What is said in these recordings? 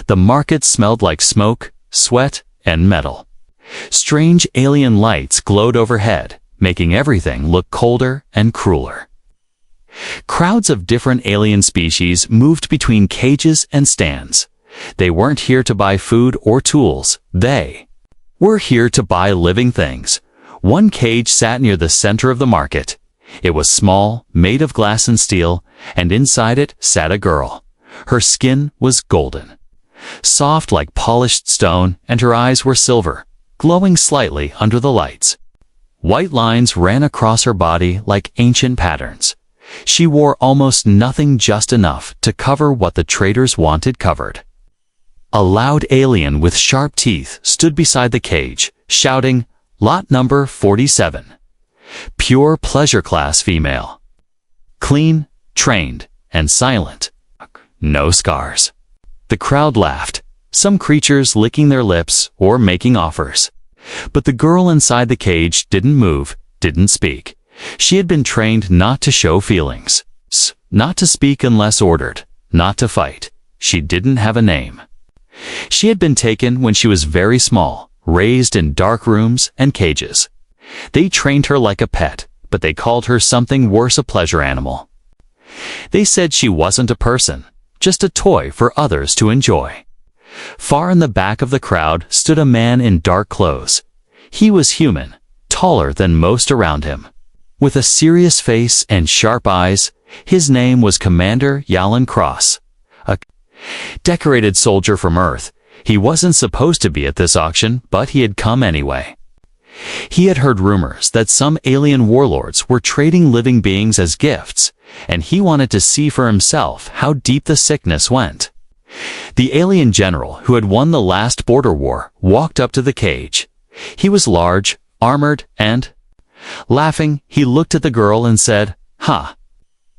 The market smelled like smoke, sweat, and metal. Strange alien lights glowed overhead, making everything look colder and crueler. Crowds of different alien species moved between cages and stands. They weren't here to buy food or tools. They were here to buy living things. One cage sat near the center of the market. It was small, made of glass and steel, and inside it sat a girl. Her skin was golden, soft like polished stone, and her eyes were silver, glowing slightly under the lights. White lines ran across her body like ancient patterns. She wore almost nothing, just enough to cover what the traders wanted covered. A loud alien with sharp teeth stood beside the cage, shouting, "Lot number 47. Pure pleasure class female. Clean, trained, and silent. No scars." The crowd laughed, some creatures licking their lips or making offers. But the girl inside the cage didn't move, didn't speak. She had been trained not to show feelings, not to speak unless ordered, not to fight. She didn't have a name. She had been taken when she was very small, raised in dark rooms and cages. They trained her like a pet, but they called her something worse, a pleasure animal. They said she wasn't a person, just a toy for others to enjoy. Far in the back of the crowd stood a man in dark clothes. He was human, taller than most around him. With a serious face and sharp eyes, his name was Commander Yalan Cross, a decorated soldier from Earth. He wasn't supposed to be at this auction, but he had come anyway. He had heard rumors that some alien warlords were trading living beings as gifts, and he wanted to see for himself how deep the sickness went. The alien general who had won the last border war walked up to the cage. He was large, armored, and, laughing, he looked at the girl and said, "Ha!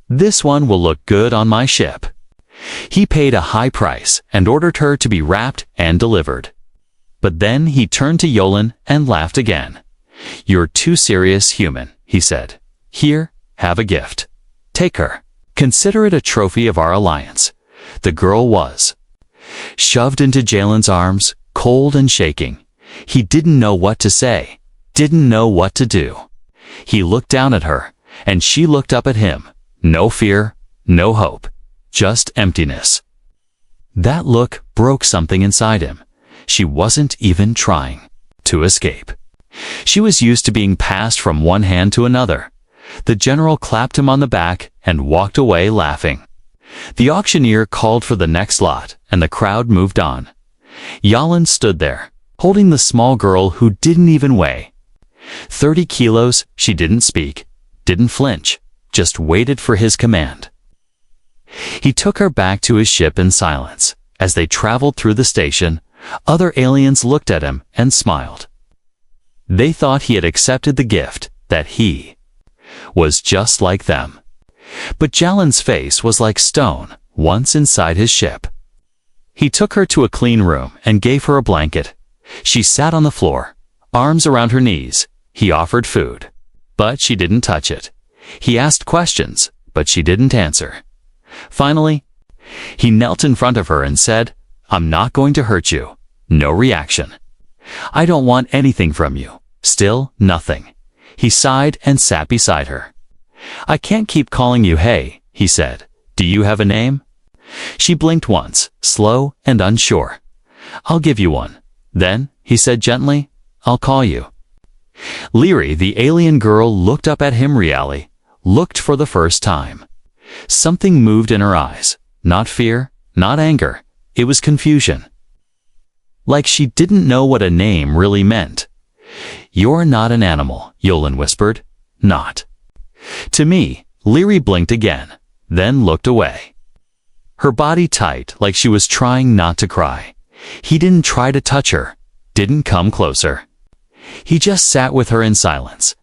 This one will look good on my ship." He paid a high price and ordered her to be wrapped and delivered. But then he turned to Yolan and laughed again. "You're too serious, human," he said. "Here, have a gift. Take her. Consider it a trophy of our alliance." The girl was shoved into Jalen's arms, cold and shaking. He didn't know what to say, didn't know what to do. He looked down at her, and she looked up at him. No fear, no hope, just emptiness. That look broke something inside him. She wasn't even trying to escape. She was used to being passed from one hand to another. The general clapped him on the back and walked away laughing. The auctioneer called for the next lot, and the crowd moved on. Yalan stood there, holding the small girl who didn't even weigh 30 kilos. She didn't speak, didn't flinch, just waited for his command. He took her back to his ship in silence. As they traveled through the station, other aliens looked at him and smiled. They thought he had accepted the gift, that he was just like them. But Jalen's face was like stone once inside his ship. He took her to a clean room and gave her a blanket. She sat on the floor, arms around her knees. He offered food, but she didn't touch it. He asked questions, but she didn't answer. Finally, he knelt in front of her and said, "I'm not going to hurt you." No reaction. "I don't want anything from you." Still nothing. He sighed and sat beside her. "I can't keep calling you Hey," he said. "Do you have a name?" She blinked once, slow and unsure. "I'll give you one. Then," he said gently, "I'll call you." Leary, the alien girl, looked up at him really, looked for the first time. Something moved in her eyes. Not fear, not anger. It was confusion. Like she didn't know what a name really meant. "You're not an animal," Yolan whispered. "Not." To me. Leary blinked again, then looked away. Her body tight, like she was trying not to cry. He didn't try to touch her, didn't come closer. He just sat with her in silence.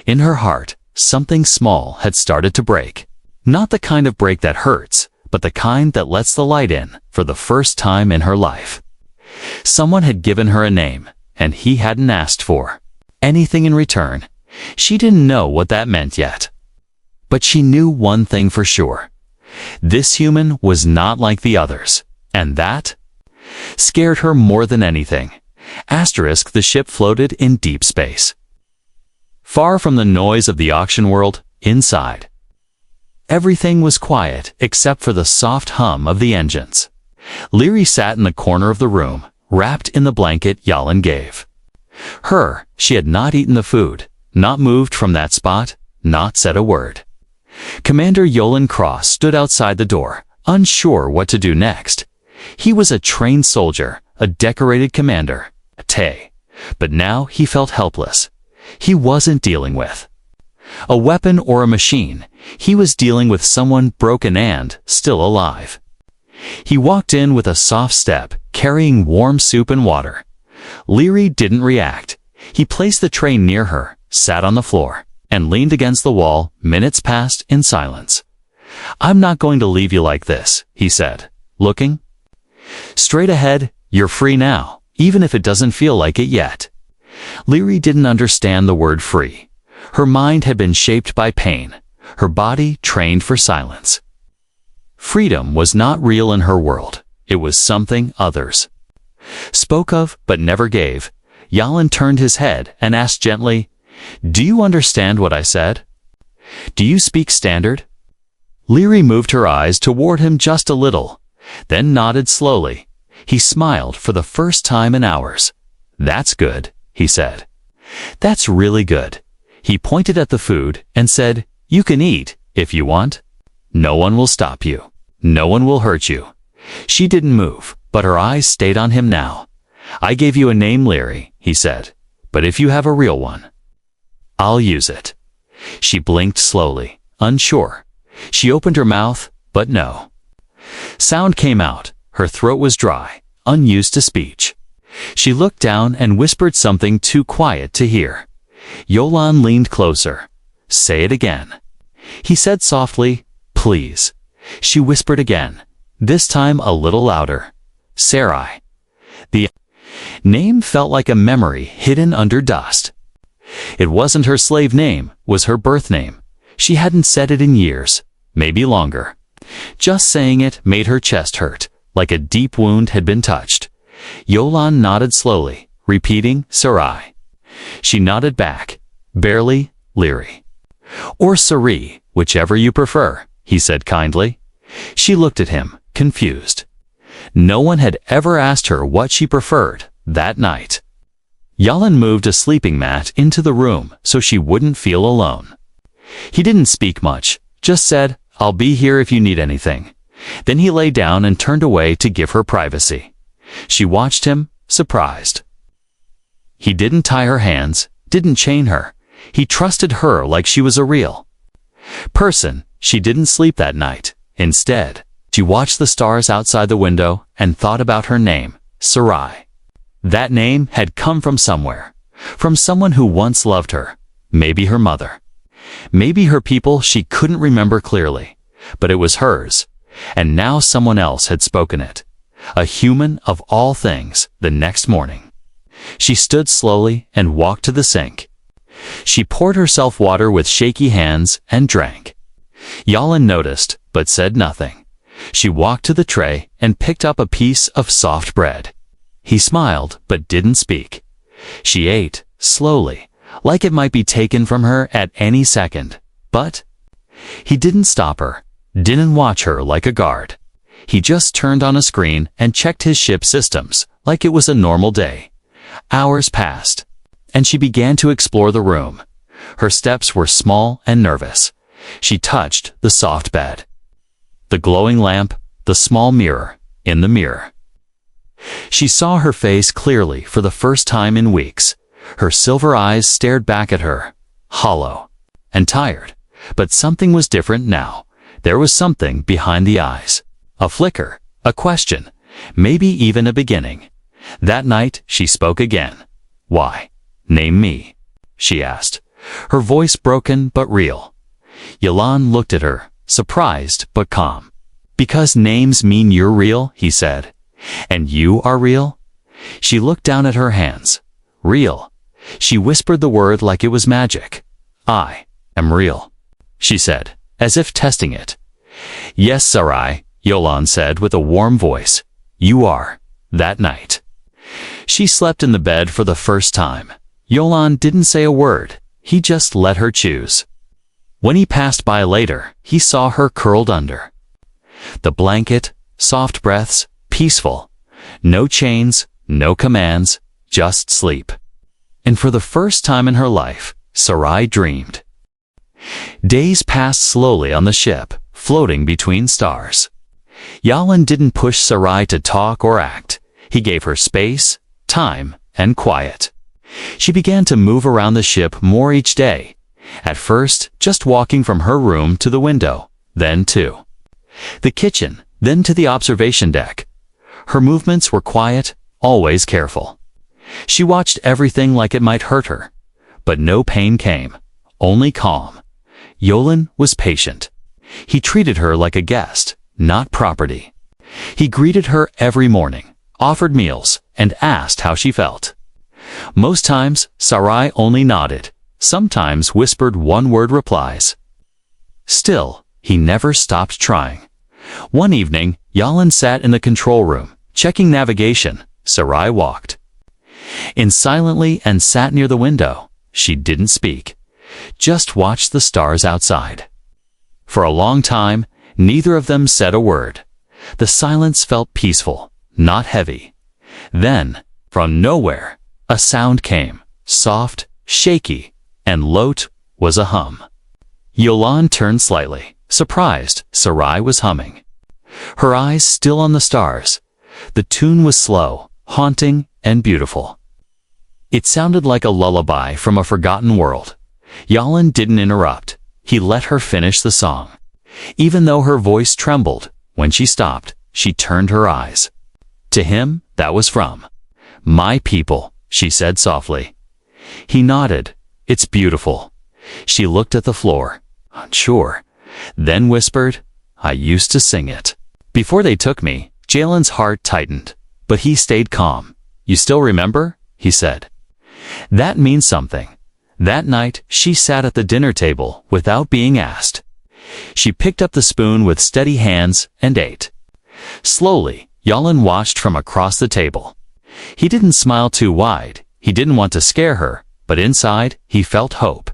In her heart, something small had started to break. Not the kind of break that hurts, but the kind that lets the light in for the first time in her life. Someone had given her a name, and he hadn't asked for anything in return. She didn't know what that meant yet. But she knew one thing for sure. This human was not like the others, and that scared her more than anything. Asterisk, the ship floated in deep space, far from the noise of the auction world. Inside, everything was quiet except for the soft hum of the engines. Leary sat in the corner of the room, wrapped in the blanket Yalin gave her. She had not eaten the food, not moved from that spot, not said a word. Commander Yolan Cross stood outside the door, unsure what to do next. He was a trained soldier, a decorated commander, but now he felt helpless. He wasn't dealing with a weapon or a machine. He was dealing with someone broken and still alive. He walked in with a soft step, carrying warm soup and water. Leary didn't react. He placed the tray near her, sat on the floor, and leaned against the wall. Minutes passed in silence. "I'm not going to leave you like this," he said, looking straight ahead. "You're free now, even if it doesn't feel like it yet." Leary didn't understand the word free. Her mind had been shaped by pain, her body trained for silence. Freedom was not real in her world. It was something others spoke of but never gave. Yalin turned his head and asked gently, "Do you understand what I said? Do you speak standard?" Leary moved her eyes toward him just a little, then nodded slowly. He smiled for the first time in hours. "That's good," he said. "That's really good." He pointed at the food and said, "You can eat, if you want. No one will stop you. No one will hurt you." She didn't move, but her eyes stayed on him now. "I gave you a name, Leary," he said, "but if you have a real one, I'll use it." She blinked slowly, unsure. She opened her mouth, but no sound came out. Her throat was dry, unused to speech. She looked down and whispered something too quiet to hear. Yolan leaned closer. "Say it again." He said softly, "Please." She whispered again, this time a little louder. "Sarai." The name felt like a memory hidden under dust. It wasn't her slave name, was her birth name. She hadn't said it in years, maybe longer. Just saying it made her chest hurt, like a deep wound had been touched. Yolan nodded slowly, repeating, "Sarai." She nodded back, barely, "Leary." "Or Sari, whichever you prefer," he said kindly. She looked at him, confused. No one had ever asked her what she preferred that night. Yalin moved a sleeping mat into the room so she wouldn't feel alone. He didn't speak much, just said, "I'll be here if you need anything." Then he lay down and turned away to give her privacy. She watched him, surprised. He didn't tie her hands, didn't chain her. He trusted her like she was a real person. She didn't sleep that night. Instead, she watched the stars outside the window and thought about her name, Sarai. That name had come from somewhere, from someone who once loved her. Maybe her mother. Maybe her people she couldn't remember clearly. But it was hers. And now someone else had spoken it. A human of all things. The next morning, she stood slowly and walked to the sink. She poured herself water with shaky hands and drank. Yalin noticed, but said nothing. She walked to the tray and picked up a piece of soft bread. He smiled, but didn't speak. She ate, slowly, like it might be taken from her at any second. But he didn't stop her, didn't watch her like a guard. He just turned on a screen and checked his ship systems, like it was a normal day. Hours passed, and she began to explore the room. Her steps were small and nervous. She touched the soft bed, the glowing lamp, the small mirror. In the mirror, she saw her face clearly for the first time in weeks. Her silver eyes stared back at her, hollow and tired. But something was different now. There was something behind the eyes. A flicker, a question, maybe even a beginning. That night, she spoke again. "Why? Name me," she asked, her voice broken but real. Yalin looked at her, surprised but calm. "Because names mean you're real," he said. "And you are real?" She looked down at her hands. "Real." She whispered the word like it was magic. "I am real," she said, as if testing it. "Yes, Sarai," Yalin said with a warm voice. "You are." that night. She slept in the bed for the first time. Yolan didn't say a word. He just let her choose. When he passed by later, he saw her curled under the blanket, soft breaths, peaceful. No chains, no commands, just sleep. And for the first time in her life, Sarai dreamed. Days passed slowly on the ship, floating between stars. Yolan didn't push Sarai to talk or act. He gave her space, time, and quiet. She began to move around the ship more each day. At first, just walking from her room to the window, then to the kitchen, then to the observation deck. Her movements were quiet, always careful. She watched everything like it might hurt her. But no pain came, only calm. Yolan was patient. He treated her like a guest, not property. He greeted her every morning, offered meals, and asked how she felt. Most times, Sarai only nodded, sometimes whispered one-word replies. Still, he never stopped trying. One evening, Yolan sat in the control room, checking navigation. Sarai walked in silently and sat near the window. She didn't speak, just watched the stars outside. For a long time, neither of them said a word. The silence felt peaceful, not heavy. Then, from nowhere, a sound came, soft, shaky, and low. Was a hum. Yolan turned slightly, surprised. Sarai was humming. Her eyes still on the stars. The tune was slow, haunting, and beautiful. It sounded like a lullaby from a forgotten world. Yolan didn't interrupt. He let her finish the song. Even though her voice trembled, when she stopped, she turned her eyes. To him, that was from my people, she said softly. He nodded. It's beautiful. She looked at the floor, unsure, then whispered, I used to sing it. Before they took me, Jalen's heart tightened, but he stayed calm. You still remember? He said. That means something. That night, she sat at the dinner table without being asked. She picked up the spoon with steady hands and ate. Slowly, Yolan watched from across the table. He didn't smile too wide. He didn't want to scare her, but inside, he felt hope.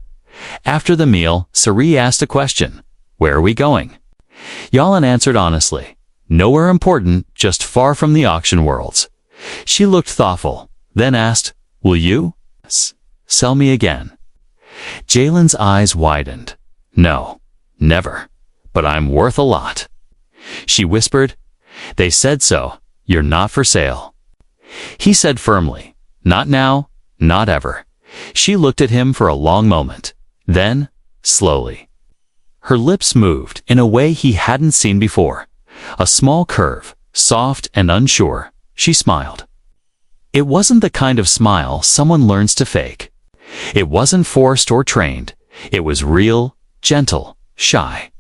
After the meal, Sarai asked a question. Where are we going? Yolan answered honestly. Nowhere important, just far from the auction worlds. She looked thoughtful, then asked, Will you sell me again? Jalen's eyes widened. No, never. But I'm worth a lot. She whispered, They said so. You're not for sale. He said firmly, Not now, not ever. She looked at him for a long moment. Then, slowly, her lips moved in a way he hadn't seen before. A small curve, soft and unsure. She smiled. It wasn't the kind of smile someone learns to fake. It wasn't forced or trained. It was real, gentle, shy.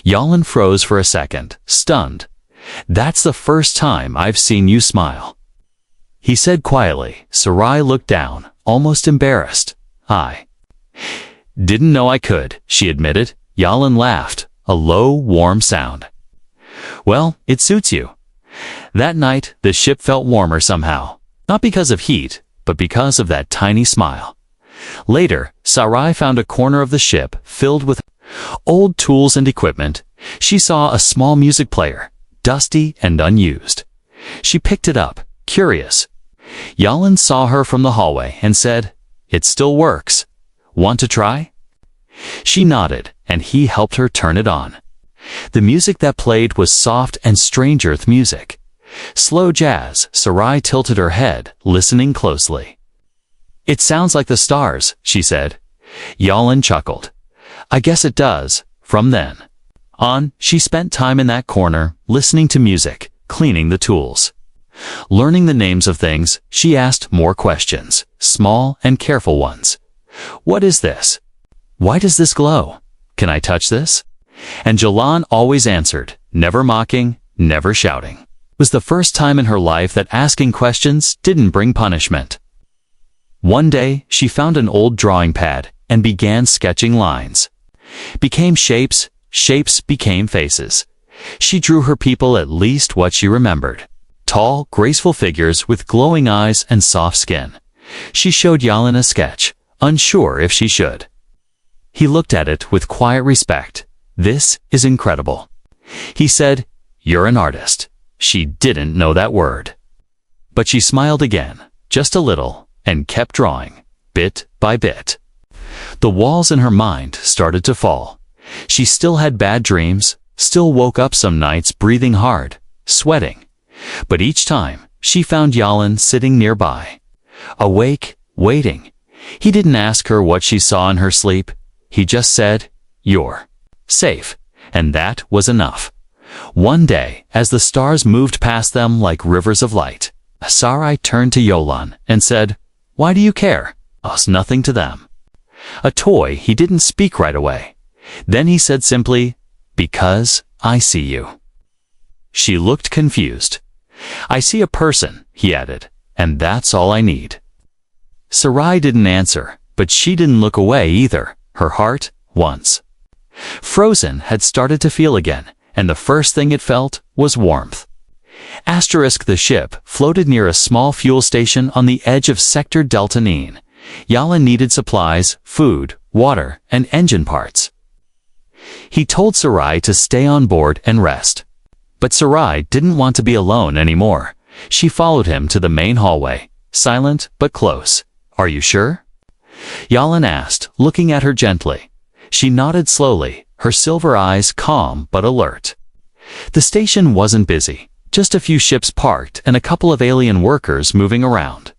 Yolan froze for a second, stunned. That's the first time I've seen you smile. He said quietly. Sarai looked down, almost embarrassed. I didn't know I could, she admitted. Yolan laughed, a low, warm sound. Well, it suits you. That night, the ship felt warmer somehow. Not because of heat, but because of that tiny smile. Later, Sarai found a corner of the ship filled with old tools and equipment. She saw a small music player, dusty and unused. She picked it up, curious. Yolan saw her from the hallway and said, It still works. Want to try? She nodded, and he helped her turn it on. The music that played was soft and strange earth music. Slow jazz. Sarai tilted her head, listening closely. It sounds like the stars, she said. Yolan chuckled. I guess it does. From then on, she spent time in that corner, listening to music, cleaning the tools. Learning the names of things, she asked more questions, small and careful ones. What is this? Why does this glow? Can I touch this? And Jalan always answered, never mocking, never shouting. It was the first time in her life that asking questions didn't bring punishment. One day, she found an old drawing pad and began sketching lines. Became shapes, shapes became faces. She drew her people at least what she remembered. tall, graceful figures with glowing eyes and soft skin. She showed Yalan a sketch, unsure if she should. He looked at it with quiet respect. "This is incredible." He said, "You're an artist." She didn't know that word. But she smiled again, just a little, and kept drawing, bit by bit. The walls in her mind started to fall. She still had bad dreams, still woke up some nights breathing hard, sweating. But each time, she found Yalan sitting nearby, awake, waiting. He didn't ask her what she saw in her sleep. He just said, "You're safe," and that was enough. One day, as the stars moved past them like rivers of light, Sarai turned to Yalan and said, "Why do you care? It's nothing to them." A toy, he didn't speak right away. Then he said simply, "Because I see you." She looked confused. "I see a person," he added, "and that's all I need." Sarai didn't answer, but she didn't look away either. Her heart, once frozen, had started to feel again, and the first thing it felt was warmth. The ship floated near a small fuel station on the edge of Sector Delta Nine. Yalan needed supplies, food, water, and engine parts. He told Sarai to stay on board and rest. But Sarai didn't want to be alone anymore. She followed him to the main hallway, silent but close. "Are you sure?" Yalan asked, looking at her gently. She nodded slowly, her silver eyes calm but alert. The station wasn't busy, just a few ships parked and a couple of alien workers moving around.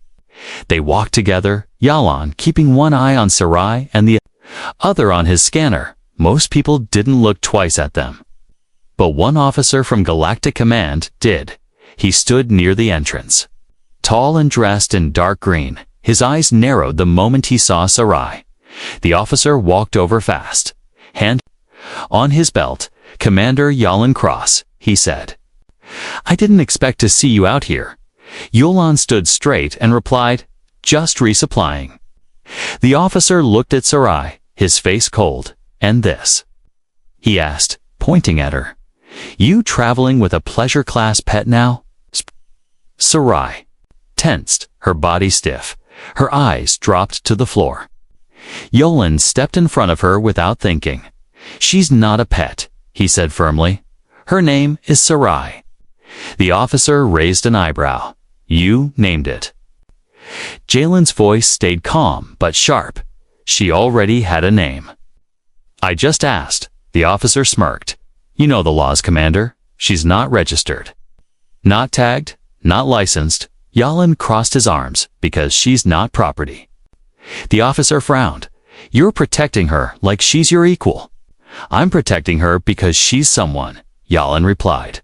They walked together, Yalan keeping one eye on Sarai and the other on his scanner. Most people didn't look twice at them. But one officer from Galactic Command did. He stood near the entrance. Tall and dressed in dark green, his eyes narrowed the moment he saw Sarai. The officer walked over fast. Hand on his belt, "Commander Yalan Cross," he said. "I didn't expect to see you out here." Yalan stood straight and replied, "Just resupplying." The officer looked at Sarai, his face cold. "And this?" he asked, pointing at her. "You traveling with a pleasure class pet now?" Sarai tensed, her body stiff. Her eyes dropped to the floor. Yalan stepped in front of her without thinking. "She's not a pet," he said firmly. "Her name is Sarai." The officer raised an eyebrow. "You named it." Jalen's voice stayed calm but sharp. She already had a name. "I just asked." The officer smirked. "You know the laws, Commander. She's not registered. Not tagged, not licensed." Yalan crossed his arms, "Because she's not property." The officer frowned. "You're protecting her like she's your equal." "I'm protecting her because she's someone," Yalan replied.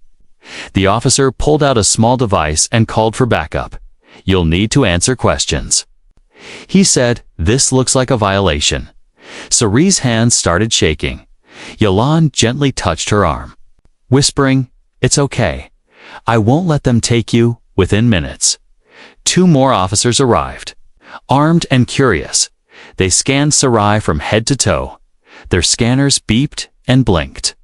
The officer pulled out a small device and called for backup. "You'll need to answer questions." He said, "This looks like a violation." Sarai's hands started shaking. Yalan gently touched her arm, whispering, "It's okay. I won't let them take you." Within minutes, 2 more officers arrived, armed and curious. They scanned Sarai from head to toe. Their scanners beeped and blinked.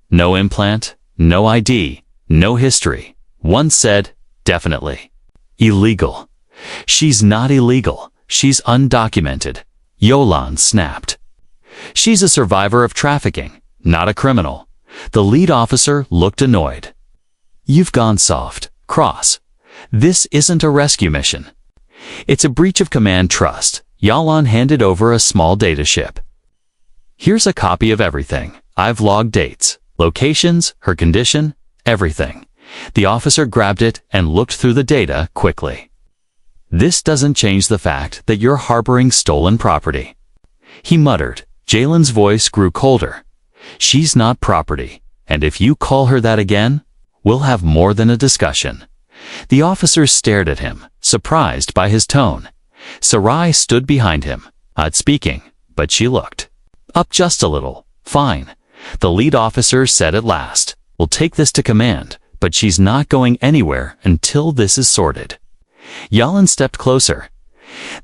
No implant, no ID, no history. One said, "Definitely illegal." "She's not illegal. She's undocumented," Yalan snapped. "She's a survivor of trafficking, not a criminal." The lead officer looked annoyed. "You've gone soft, Cross. This isn't a rescue mission. It's a breach of command trust." Yalan handed over a small data chip. "Here's a copy of everything. I've logged dates, locations, her condition, everything." The officer grabbed it and looked through the data quickly. "This doesn't change the fact that you're harboring stolen property," he muttered. Jalen's voice grew colder. "She's not property, and if you call her that again, we'll have more than a discussion." The officer stared at him, surprised by his tone. Sarai stood behind him, not speaking, but she looked up just a little. "Fine," the lead officer said at last. "We'll take this to command, but she's not going anywhere until this is sorted." Yalan stepped closer.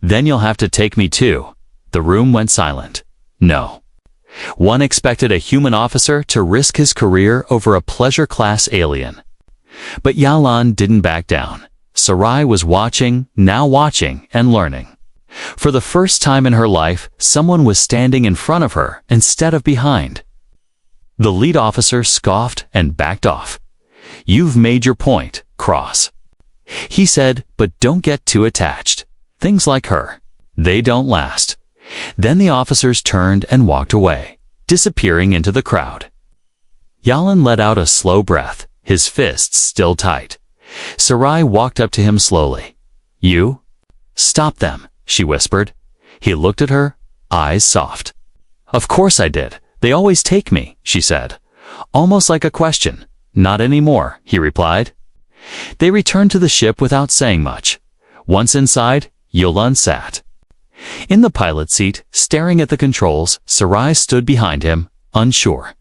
"Then you'll have to take me too." The room went silent. No one expected a human officer to risk his career over a pleasure class alien. But Yalan didn't back down. Sarai was watching, now watching, and learning. For the first time in her life, someone was standing in front of her instead of behind. The lead officer scoffed and backed off. "You've made your point, Cross," he said, "but don't get too attached. Things like her, they don't last." Then the officers turned and walked away, disappearing into the crowd. Yalan let out a slow breath, his fists still tight. Sarai walked up to him slowly. "You? Stop them," she whispered. He looked at her, eyes soft. "Of course I did. They always take me," she said. Almost like a question. "Not anymore," he replied. They returned to the ship without saying much. Once inside, Yalan sat. In the pilot seat, staring at the controls, Sarai stood behind him, unsure.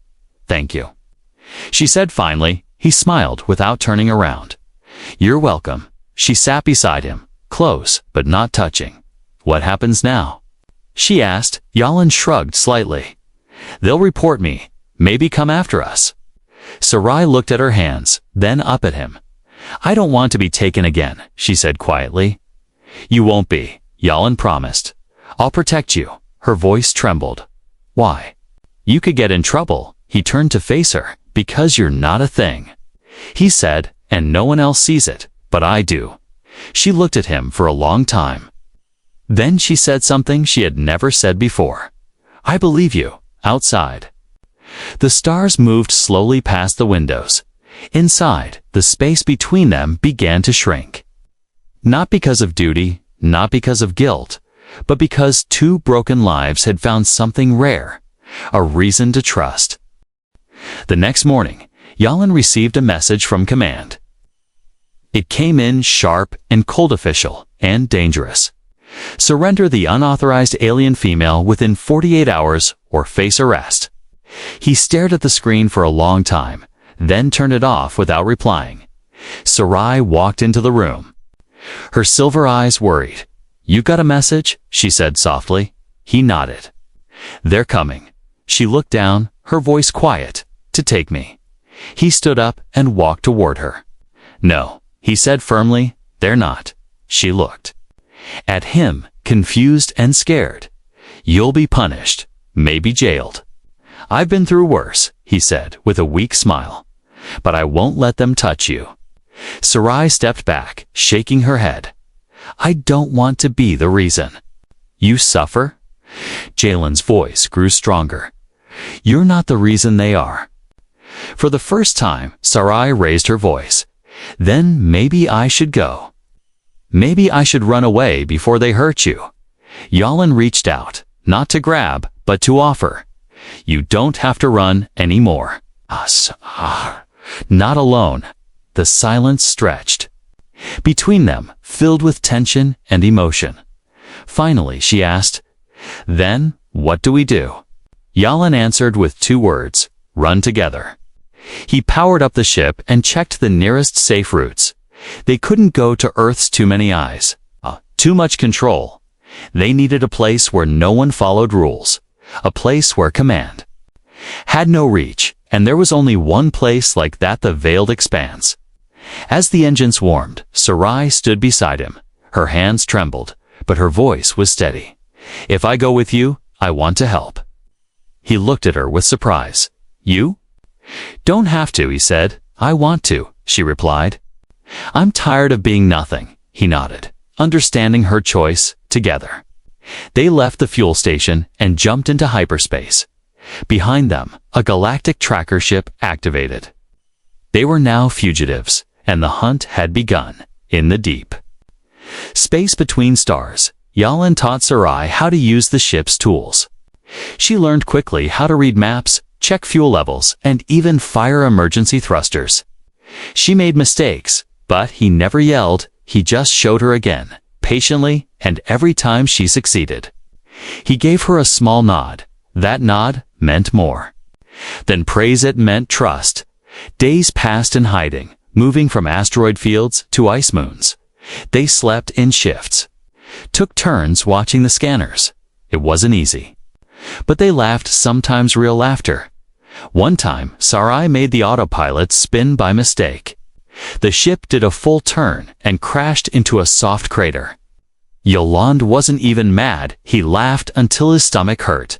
"Thank you," she said finally. He smiled without turning around. "You're welcome." She sat beside him, close but not touching. "What happens now?" she asked. Yalan shrugged slightly. "They'll report me, maybe come after us." Sarai looked at her hands, then up at him. "I don't want to be taken again," she said quietly. "You won't be," Yalan promised. "I'll protect you." Her voice trembled. "Why?" "You could get in trouble." He turned to face her. "Because you're not a thing," he said, "and no one else sees it, but I do." She looked at him for a long time. Then she said something she had never said before. "I believe you." Outside, the stars moved slowly past the windows. Inside, the space between them began to shrink. Not because of duty, not because of guilt, but because two broken lives had found something rare, a reason to trust. The next morning, Yalan received a message from command. It came in sharp and cold, official and dangerous. Surrender the unauthorized alien female within 48 hours or face arrest. He stared at the screen for a long time, then turned it off without replying. Sarai walked into the room. Her silver eyes worried. "You got a message?" she said softly. He nodded. "They're coming." She looked down, her voice quiet. "To take me." He stood up and walked toward her. "No," he said firmly, "they're not." She looked at him, confused and scared. "You'll be punished, maybe jailed." "I've been through worse," he said with a weak smile. "But I won't let them touch you." Sarai stepped back, shaking her head. "I don't want to be the reason." "You suffer?" Jalen's voice grew stronger. "You're not the reason they are." For the first time, Sarai raised her voice. "Then maybe I should go. Maybe I should run away before they hurt you." Yalan reached out, not to grab, but to offer. "You don't have to run anymore." Not alone. The silence stretched between them, filled with tension and emotion. Finally, she asked, "Then, what do we do?" Yalan answered with two words, "Run together." He powered up the ship and checked the nearest safe routes. They couldn't go to Earth's too many eyes. Too much control. They needed a place where no one followed rules. A place where command had no reach, and there was only one place like that: the veiled expanse. As the engines warmed, Sarai stood beside him. Her hands trembled, but her voice was steady. "If I go with you, I want to help." He looked at her with surprise. "You?" "Don't have to," he said. "I want to," she replied. "I'm tired of being nothing," he nodded, understanding her choice. Together, they left the fuel station and jumped into hyperspace. Behind them, a galactic tracker ship activated. They were now fugitives, and the hunt had begun. In the deep space between stars, Yalan taught Sarai how to use the ship's tools. She learned quickly how to read maps, check fuel levels, and even fire emergency thrusters. She made mistakes, but he never yelled. He just showed her again, patiently, and every time she succeeded, he gave her a small nod. That nod meant more than praise. It meant trust. Days passed in hiding, moving from asteroid fields to ice moons. They slept in shifts, took turns watching the scanners. It wasn't easy, but they laughed, sometimes real laughter. One time, Sarai made the autopilot spin by mistake. The ship did a full turn and crashed into a soft crater. Yolande wasn't even mad. He laughed until his stomach hurt.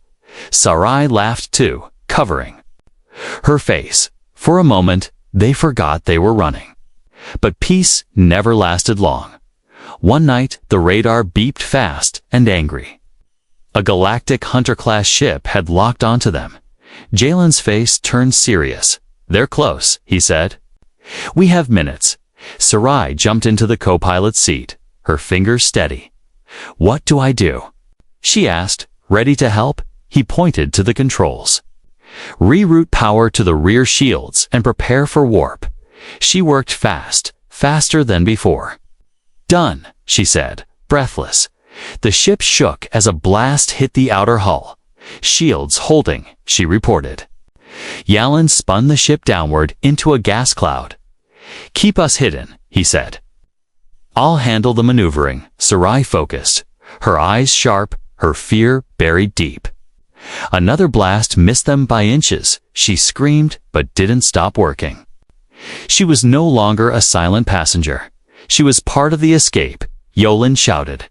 Sarai laughed too, covering her face. For a moment, they forgot they were running. But peace never lasted long. One night, the radar beeped fast and angry. A Galactic Hunter-class ship had locked onto them. Jalen's face turned serious. "They're close," he said. "We have minutes." Sarai jumped into the co-pilot's seat, her fingers steady. "What do I do?" she asked, ready to help. He pointed to the controls. "Reroute power to the rear shields and prepare for warp." She worked fast, faster than before. "Done," she said, breathless. The ship shook as a blast hit the outer hull. "Shields holding," she reported. Yalin spun the ship downward into a gas cloud. "Keep us hidden," he said. "I'll handle the maneuvering." Sarai focused, her eyes sharp, her fear buried deep. Another blast missed them by inches. She screamed, but didn't stop working. She was no longer a silent passenger. She was part of the escape. Yolan shouted,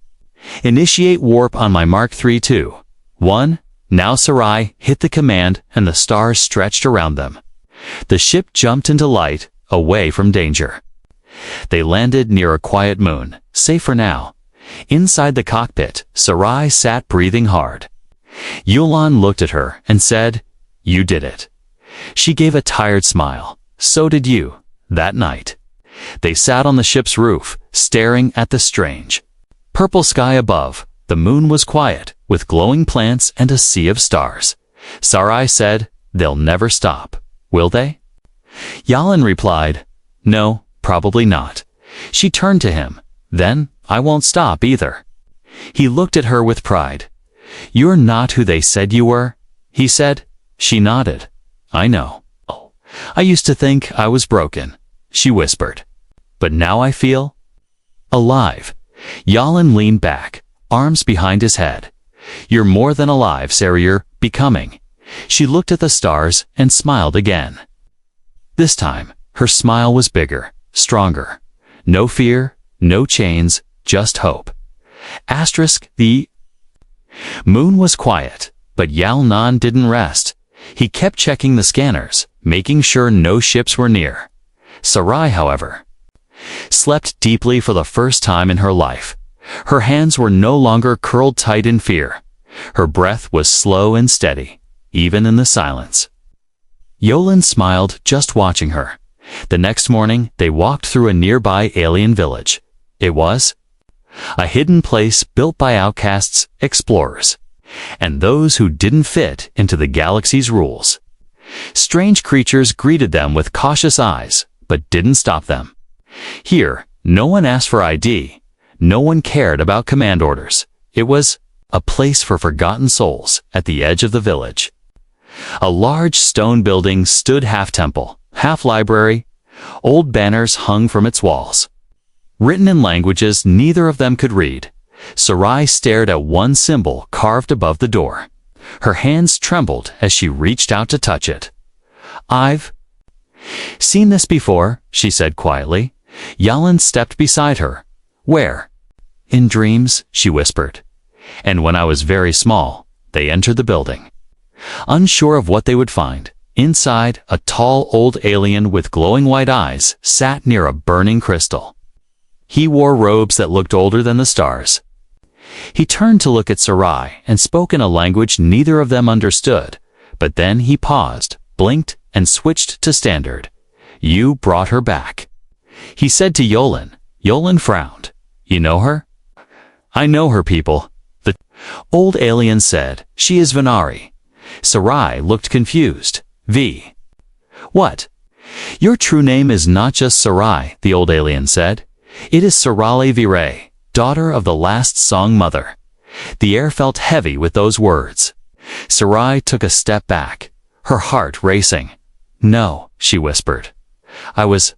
"Initiate warp on my Mark III 2-1." Now Sarai hit the command and the stars stretched around them. The ship jumped into light, away from danger. They landed near a quiet moon, safe for now. Inside the cockpit, Sarai sat breathing hard. Yulan looked at her and said, "You did it." She gave a tired smile. "So did you." That night, they sat on the ship's roof, staring at the strange purple sky above. The moon was quiet, with glowing plants and a sea of stars. Sarai said, "They'll never stop, will they?" Yalan replied, "No, probably not." She turned to him. "Then I won't stop either." He looked at her with pride. "You're not who they said you were," he said. She nodded. "I know. Oh, I used to think I was broken," she whispered. "But now I feel alive." Yalan leaned back, arms behind his head. "You're more than alive, Sarah, you're becoming." She looked at the stars and smiled again. This time, her smile was bigger, stronger. No fear, no chains, just hope. The moon was quiet, but Yalnan didn't rest. He kept checking the scanners, making sure no ships were near. Sarai, however, slept deeply for the first time in her life. Her hands were no longer curled tight in fear. Her breath was slow and steady, even in the silence. Yolan smiled just watching her. The next morning, they walked through a nearby alien village. It was a hidden place built by outcasts, explorers, and those who didn't fit into the galaxy's rules. Strange creatures greeted them with cautious eyes, but didn't stop them. Here, no one asked for ID. No one cared about command orders. It was a place for forgotten souls at the edge of the village. A large stone building stood half temple, half library. Old banners hung from its walls, written in languages neither of them could read. Sarai stared at one symbol carved above the door. Her hands trembled as she reached out to touch it. "I've seen this before," she said quietly. Yalan stepped beside her. "Where?" "In dreams," she whispered. "And when I was very small, they entered the building." Unsure of what they would find, inside, a tall old alien with glowing white eyes sat near a burning crystal. He wore robes that looked older than the stars. He turned to look at Sarai and spoke in a language neither of them understood, but then he paused, blinked, and switched to standard. "You brought her back," he said to Yolan. Yolan frowned. "You know her?" "I know her, people," the old alien said. "She is Venari." Sarai looked confused. What? "Your true name is not just Sarai," the old alien said. "It is Sarale Vire, daughter of the last song mother." The air felt heavy with those words. Sarai took a step back, her heart racing. "No," she whispered. "I was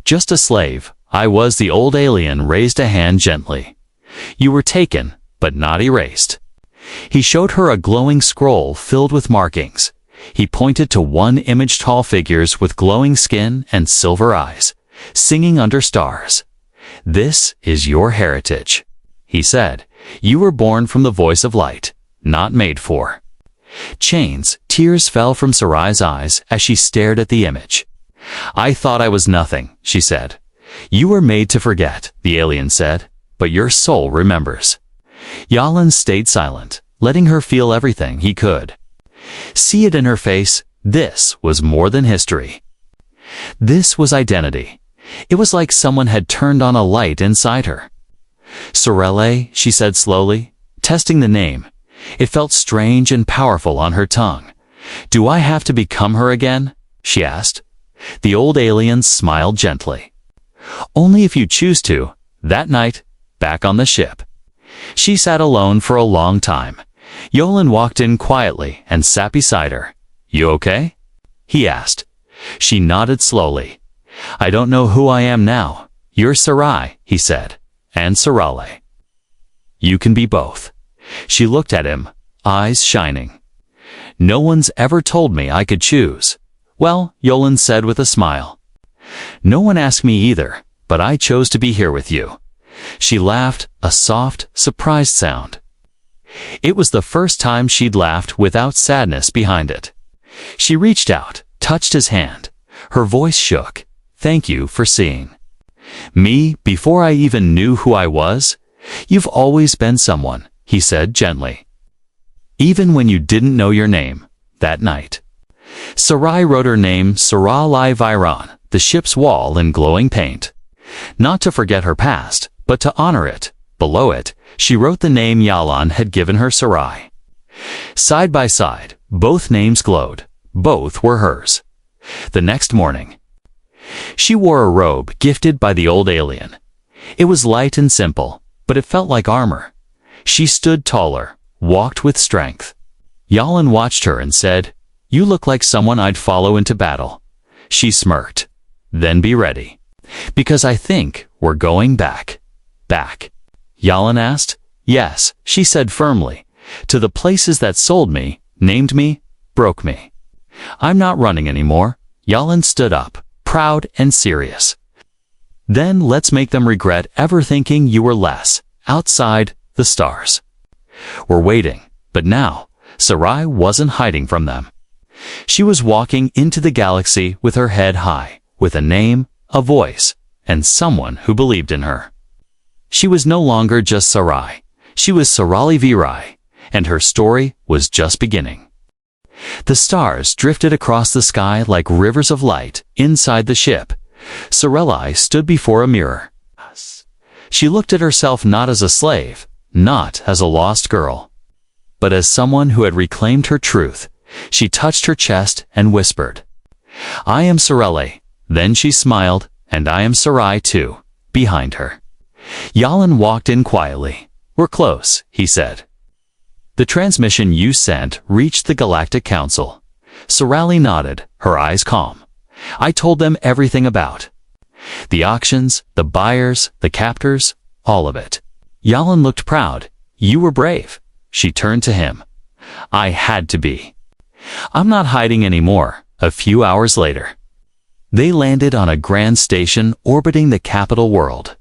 just a slave." The old alien raised a hand gently. "You were taken, but not erased." He showed her a glowing scroll filled with markings. He pointed to one image, tall figures with glowing skin and silver eyes. singing under stars. "This is your heritage," he said. "You were born from the voice of light, not made for." Chains, tears fell from Sarai's eyes as she stared at the image. "I thought I was nothing," she said. "You were made to forget," the alien said, "but your soul remembers." Yalan stayed silent, letting her feel everything he could. See it in her face. This was more than history. This was identity. It was like someone had turned on a light inside her. "Sorelle," she said slowly, testing the name. It felt strange and powerful on her tongue. "Do I have to become her again?" she asked. The old alien smiled gently. "Only if you choose to." That night, back on the ship, she sat alone for a long time. Yolan walked in quietly and sat beside her. "You okay?" he asked. She nodded slowly. "I don't know who I am now." "You're Sarai," he said, "and Sorale. You can be both." She looked at him, eyes shining. "No one's ever told me I could choose." "Well," Yolan said with a smile. "No one asked me either, but I chose to be here with you." She laughed, a soft, surprised sound. It was the first time she'd laughed without sadness behind it. She reached out, touched his hand. Her voice shook. "Thank you for seeing me before I even knew who I was. You've always been someone," he said gently. "Even when you didn't know your name." That night, Sarai wrote her name Sorale Viron, the ship's wall in glowing paint. Not to forget her past, but to honor it. Below it, she wrote the name Yalan had given her, Sarai. Side by side, both names glowed. Both were hers. The next morning, she wore a robe gifted by the old alien. It was light and simple, but it felt like armor. She stood taller, walked with strength. Yalan watched her and said, "You look like someone I'd follow into battle." She smirked. "Then be ready. Because I think we're going back." "Back?" Yalan asked. "Yes," she said firmly. "To the places that sold me, named me, broke me. I'm not running anymore." Yalan stood up, proud and serious. "Then let's make them regret ever thinking you were less." Outside, the stars were waiting, but now, Sarai wasn't hiding from them. She was walking into the galaxy with her head high, with a name, a voice, and someone who believed in her. She was no longer just Sarai. She was Sorale Virai, and her story was just beginning. The stars drifted across the sky like rivers of light inside the ship. Sorelai stood before a mirror. She looked at herself not as a slave, not as a lost girl, but as someone who had reclaimed her truth. She touched her chest and whispered, "I am Sorelle." Then she smiled, "And I am Sarai too," behind her. Yalan walked in quietly. "We're close," he said. "The transmission you sent reached the Galactic Council." Sorale nodded, her eyes calm. "I told them everything about the auctions, the buyers, the captors, all of it." Yalan looked proud. "You were brave." She turned to him. "I had to be. I'm not hiding anymore." A few hours later, they landed on a grand station orbiting the capital world.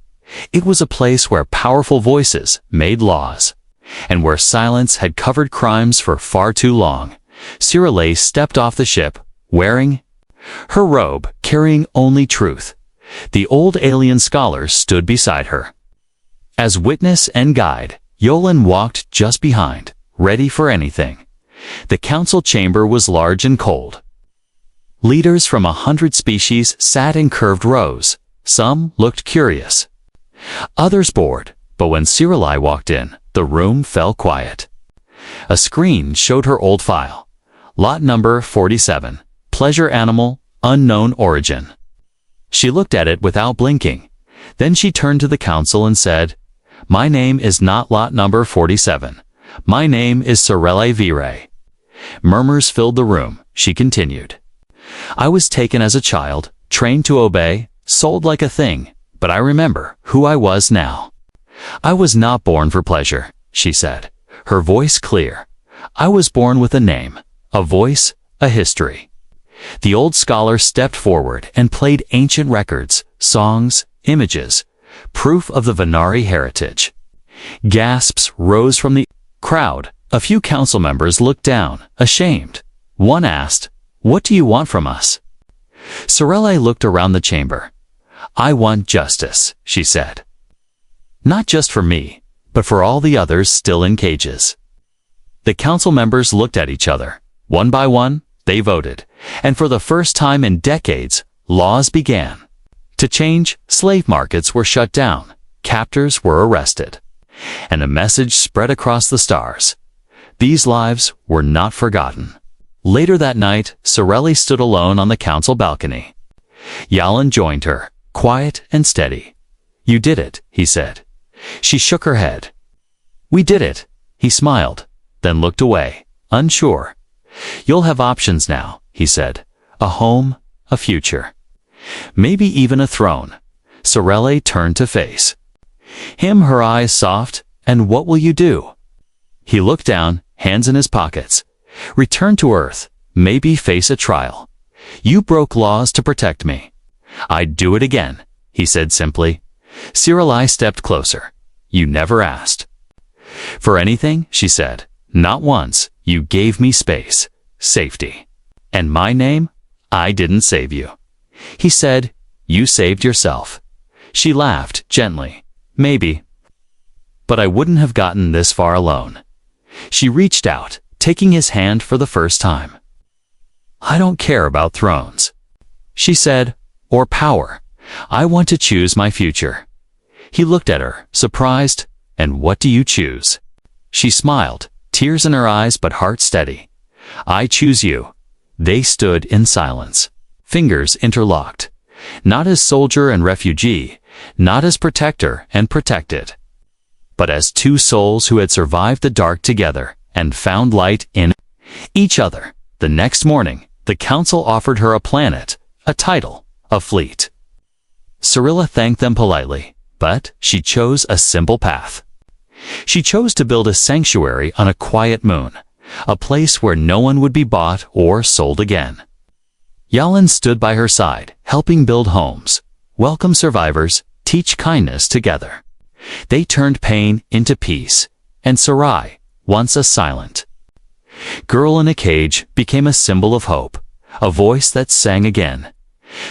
It was a place where powerful voices made laws, and where silence had covered crimes for far too long. Sorale stepped off the ship, wearing her robe, carrying only truth. The old alien scholar stood beside her. As witness and guide, Yolan walked just behind, ready for anything. The council chamber was large and cold. Leaders from 100 species sat in curved rows. Some looked curious, others bored, but when Sorale walked in, the room fell quiet. A screen showed her old file. Lot number 47, pleasure animal, unknown origin. She looked at it without blinking. Then she turned to the council and said, "My name is not lot number 47. My name is Sorale Virai." Murmurs filled the room. She continued, "I was taken as a child, trained to obey, sold like a thing, but I remember who I was now. I was not born for pleasure," she said, her voice clear. "I was born with a name, a voice, a history." The old scholar stepped forward and played ancient records, songs, images, proof of the Venari heritage. Gasps rose from the crowd. A few council members looked down, ashamed. One asked, "What do you want from us?" Sorelli looked around the chamber. "I want justice," she said. "Not just for me, but for all the others still in cages." The council members looked at each other. One by one, they voted, and for the first time in decades, laws began. To change, slave markets were shut down, captors were arrested, and a message spread across the stars. These lives were not forgotten. Later that night, Sorelli stood alone on the council balcony. Yalan joined her, quiet and steady. "You did it," he said. She shook her head. "We did it," he smiled, then looked away, unsure. "You'll have options now," he said. "A home, a future. Maybe even a throne." Sorelli turned to face him, her eyes soft. "And what will you do?" He looked down, hands in his pockets. "Return to Earth, maybe face a trial. You broke laws to protect me." "I'd do it again," he said simply. Sorelli stepped closer. "You never asked for anything," she said. "Not once. You gave me space, safety. And my name? I didn't save you." He said, "You saved yourself." She laughed gently. "Maybe. But I wouldn't have gotten this far alone." She reached out, taking his hand for the first time. "I don't care about thrones," she said, "or power. I want to choose my future." He looked at her, surprised. "And what do you choose?" She smiled, tears in her eyes but heart steady. "I choose you." They stood in silence, fingers interlocked. Not as soldier and refugee, not as protector and protected, but as two souls who had survived the dark together and found light in each other. The next morning, the council offered her a planet, a title, a fleet. Sorella thanked them politely, but she chose a simple path. She chose to build a sanctuary on a quiet moon, a place where no one would be bought or sold again. Yalan stood by her side, helping build homes, welcome survivors, teach kindness together. They turned pain into peace, and Sarai, once a silent girl in a cage, became a symbol of hope, a voice that sang again.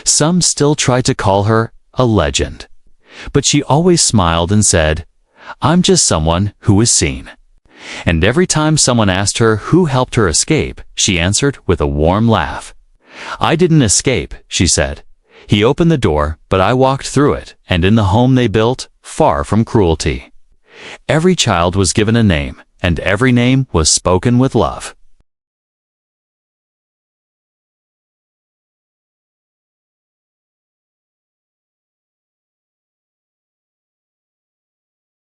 Some still tried to call her a legend, but she always smiled and said, "I'm just someone who was seen." And every time someone asked her who helped her escape, she answered with a warm laugh. "I didn't escape," she said. "He opened the door, but I walked through it, and in the home they built, far from cruelty." Every child was given a name, and every name was spoken with love.